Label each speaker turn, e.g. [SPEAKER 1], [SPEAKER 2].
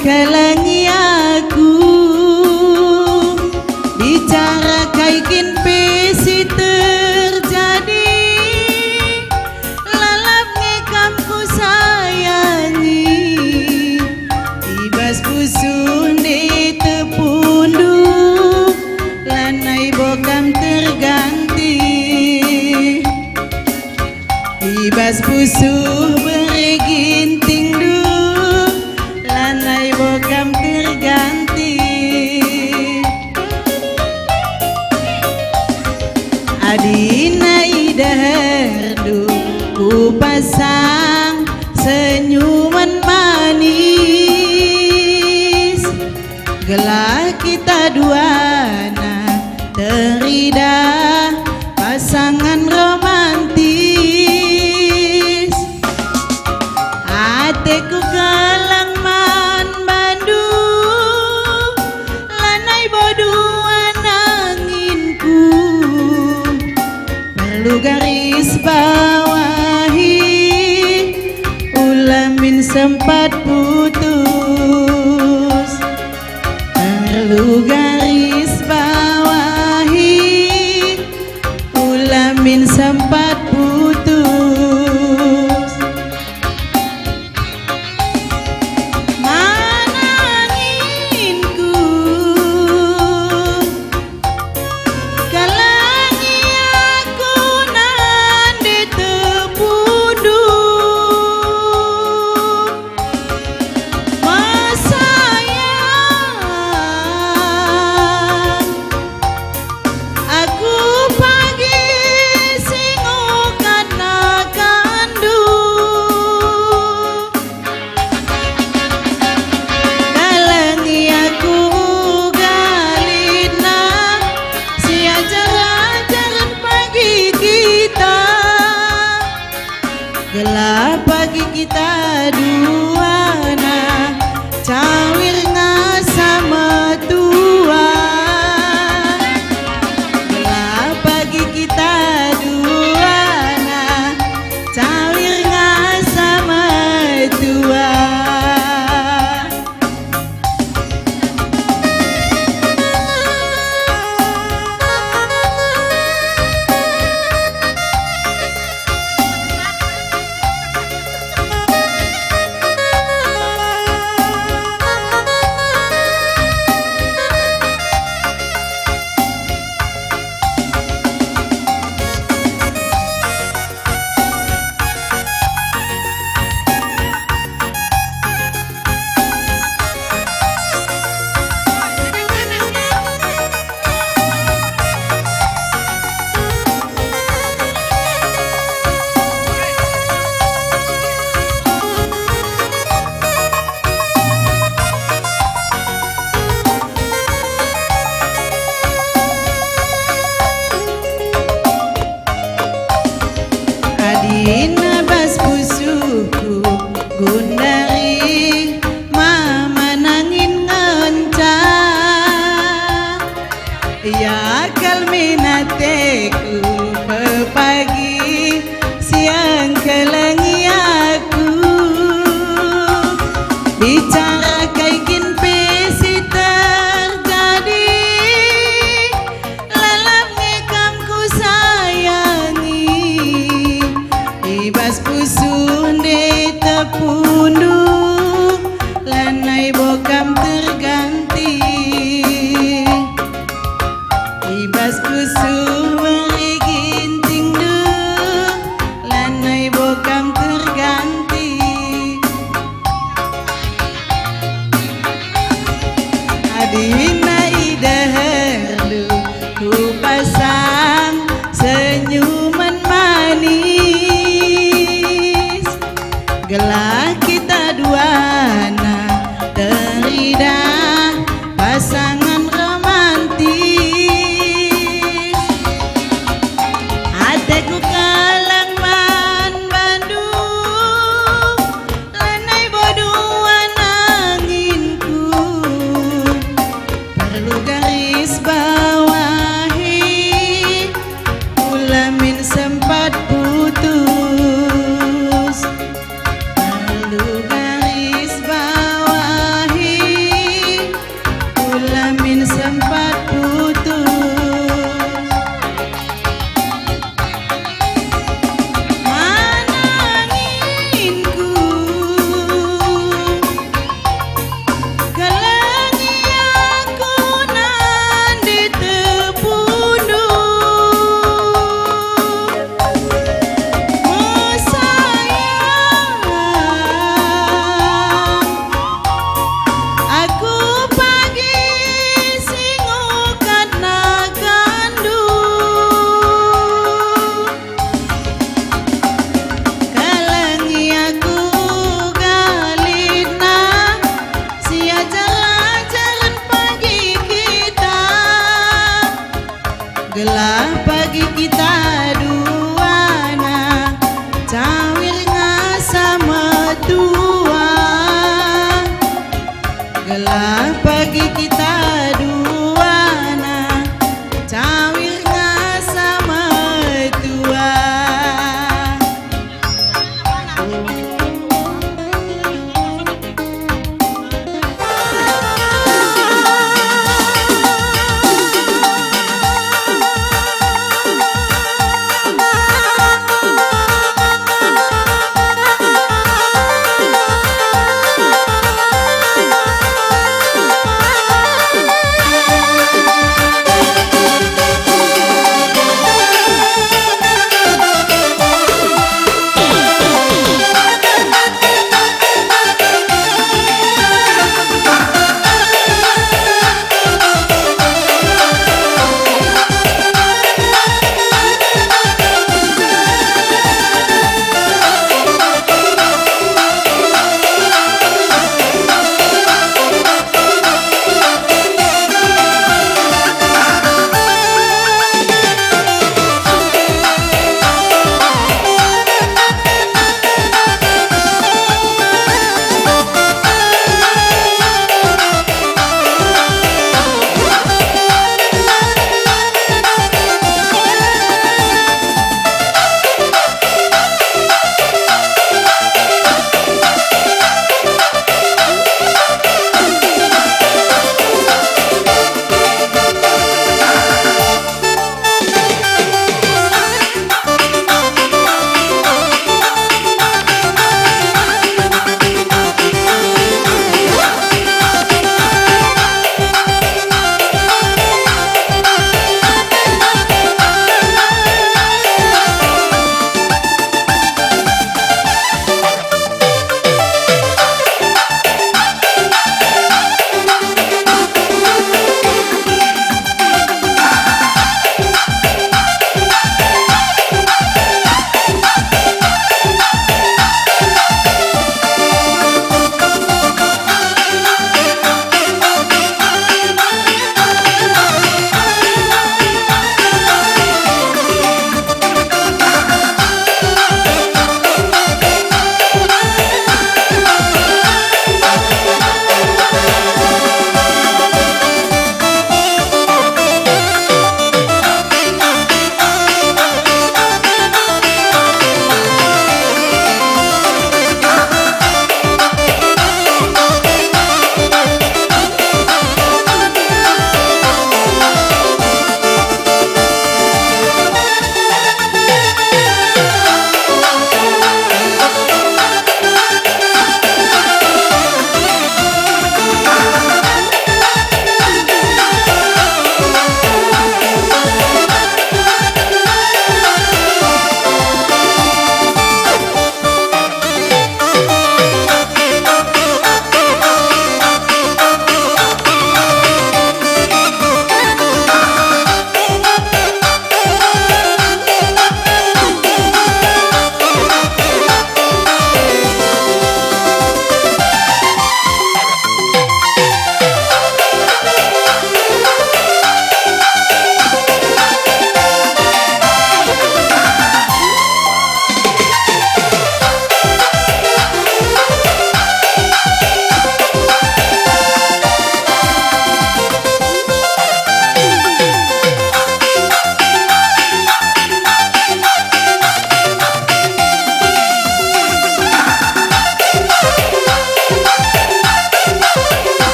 [SPEAKER 1] kelangi aku bicara kaikin pesi terjadi lalap ngekam ku sayangi ibas pusun di tepunduk lanai bokam terganti ibas pusuh bereginting duk lanai bokam terganti adina idaherdu ku pasang senyuman manis gelah kita duana teridah pasangan romantis ateku kalang man Bandung lanai boduan anginku perlu garis bawahi ulamin sempat putus perlu garis bawahi ulamin sempat putus mana anginku kalangi aku nande tepunduk masayang aku pagi singokan nakandung kalangi aku galina si ajaran pagi kita gelap pagi kita duana cawir sama tua gelap pagi kita duana cawir sama tua adina bas pusuku gundari mama nangin ngencang ya kalminateku pepagi siang kelangi aku bicara kaikin pesi terjadi lalap ngekam ku sayangi ibas pusun di tepunduk lanai bokam terganti ibas pusuh bereginting duk lanai bokam terganti adina idaherlu ku pasang senyuman manis gelah kita duana teridah pasangan romantis ateku kalang man Bandung lanai boduan anginku perlu garis bawahi ulamin sempat putus perlu garis bawahi Gelap pagi kita duana cawil sama dua. Gelap pagi kita